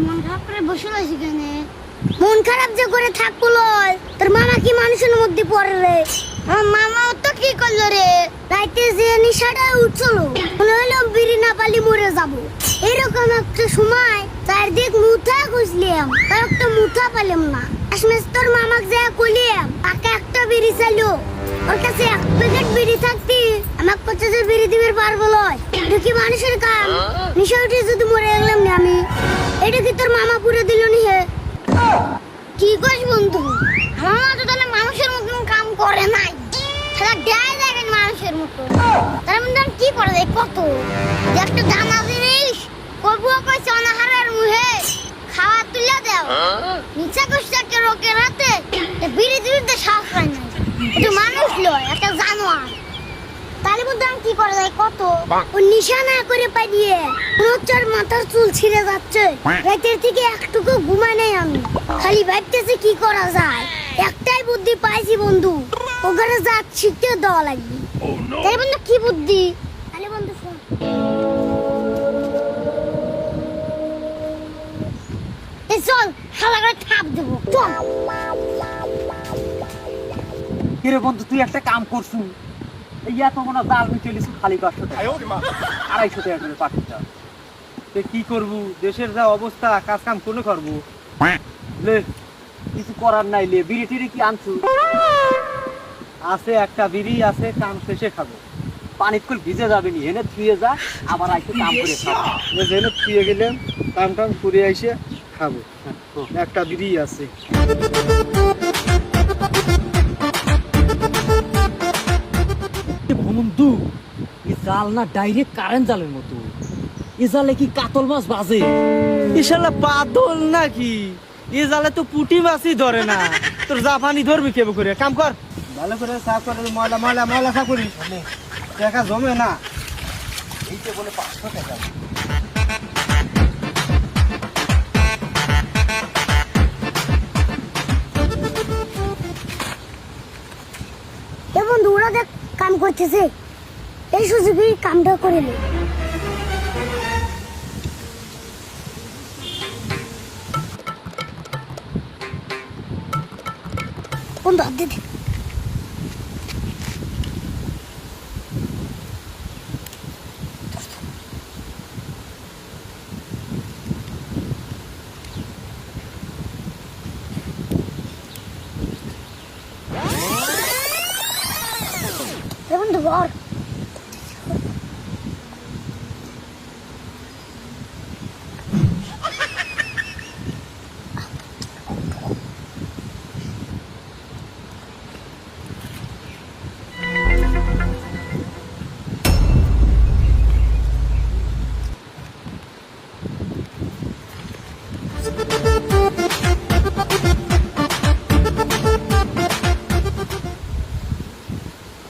মন খারাপ করে বসে রয়েছি কেন? মন খারাপ যে করে থাকবো লয়, তোর মামা কি মানুষের মধ্যে পড়ে রে? আমার মামাও তো কি করলো রে, রাইতে যে নিশাটা উঠছিল, মনে হলো বিড়ি না পালি মরে যাবো। এরকম একটা সময় চারদিক মুঠা খুঁজলাম, তার একটা মুঠা পেলাম না। আসমে তোর মামাকে যা কইলাম, তাকে একটা বিড়ি চাইলো, ওর কাছে এক প্যাকেট বিড়ি থাকতি আমাকে কাছে যে বিড়ি দিবে পারবো লয়। এটা কি মানুষের কাম? নিশা উঠে যদি মরে গেলাম না আমি, এটা কি তোর মামা পুরে দিল নি? হে কি কইস বন্ধু, আমার মা তো তাহলে মানুষের মতন কাম করে নাই, সারা দেয় দেখেন মানুষের মতো। তার মধ্যে কি করে দেয় কত যে একটা জানা জিনিস কবুয়া কইছে অনাহারের মুহে খাওয়া তুলে দাও, নিচে কষ্টকে রোকে রাতে বিড়ি দিতে সাহস পায় না। এটা মানুষ লয়, একটা জানোয়ার। তাহলে মধ্যে কি করে দেয় কত, ও নিশা না করে পাইয়ে রোজার মাথার চুল ছিঁড়ে যাচ্ছে। রাতের থেকে একটুকু ঘুমাই নাই আমি, খালি ভাবতেছি কি করা যায়। একটাই বুদ্ধি পাইছি বন্ধু, ওখানে যা শিখতে দেওয়া লাগবে। তাই বন্ধু কি বুদ্ধি? তাহলে বন্ধু শোন, চল শালা করে থাপ দেবো, চল। কিরে বন্ধু, তুই একটা কাম করছু, এই এত মনে জাল মিটেলিস খালি 500 টাকা, 250 টাকা করে পাঠিয়ে। তুই কি করবো? দেশের যা অবস্থা, কাজ কাম কোনে করবো? লে কিছু করার নাই, লে বিড়ি টিড়ি কি আনছু? আছে একটা বিড়ি আছে, কাম শেষে খাবো। পানির কুল ভিজে যাবে নি, এনে ধুয়ে যা, আবার আইসে কাম করে খাবো। এনে ধুয়ে গেলাম, কাম টাম করে আইসে খাবো। একটা বিড়ি আছে। বন্ধু, এই জাল না ডাইরেক্ট কারেন্ট জালের মতো। এই জালে কি কাতল মাছ বাজে? ইশালা পাতল নাকি? এ জালে তো পুঁটি মাছই ধরে না, তোর জাপানি ধরবি কেবে করে? কাম কর, ভালো করে সাফ করে, ময়লা ময়লা ময়লা সাফ করিস, টাকা জমে না। এইটা বলে 500 টাকা। এ বন্ধু ওরা দেখ কাম করতেছে, এই সুযোগে কামটা করে নে। বন্ধু হাত দে দে। এ বন্ধু বর,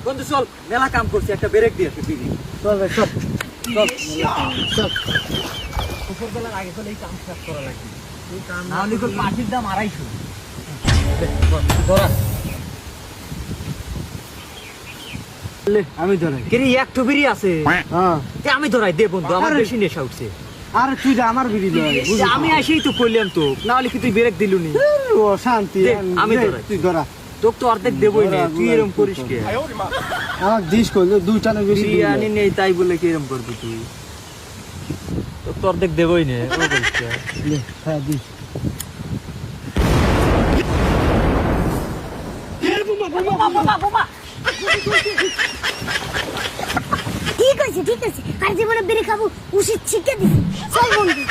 বন্ধু চল, মেলা কাম করছি, একটা ব্রেক দিয়ে আসে বিড়ি। চল ভাই, চল চল চল। দুপুরবেলার আগে চলে এই কাম শেষ করা লাগবে, না হলে পাখির দাম 250। ধরা, আমি ধরাই। কেরে একটু বিড়ি আছে, হ্যাঁ, তে আমি ধরাই দে বন্ধু, আমার আরে। বেশি নেশা উঠছে। আর তুই যা, আমার বিড়ি লয়। তে আমি আসেই তো কইলাম তো, না হলে কি তুই ব্রেক দিলুনি? ও শান্তি, দে, আমি দে, ধরাই। তুই ধরা। তোকে তো অর্ধেক দেবই না, তুই এরকম করিস কে? আমার দিস করলে 2 টানে বেশি বিরিয়ানি নেই তাই বলে কি এরকম করবি তুই? তোকে তো অর্ধেক দেবই না, ও বলিস কে? হ্যাঁ দিস। ঠিক আছে ঠিক আছে, আর জীবনে বেড়ে খাবো উচিত শিক্ষা দিছি। চল বন্ধু,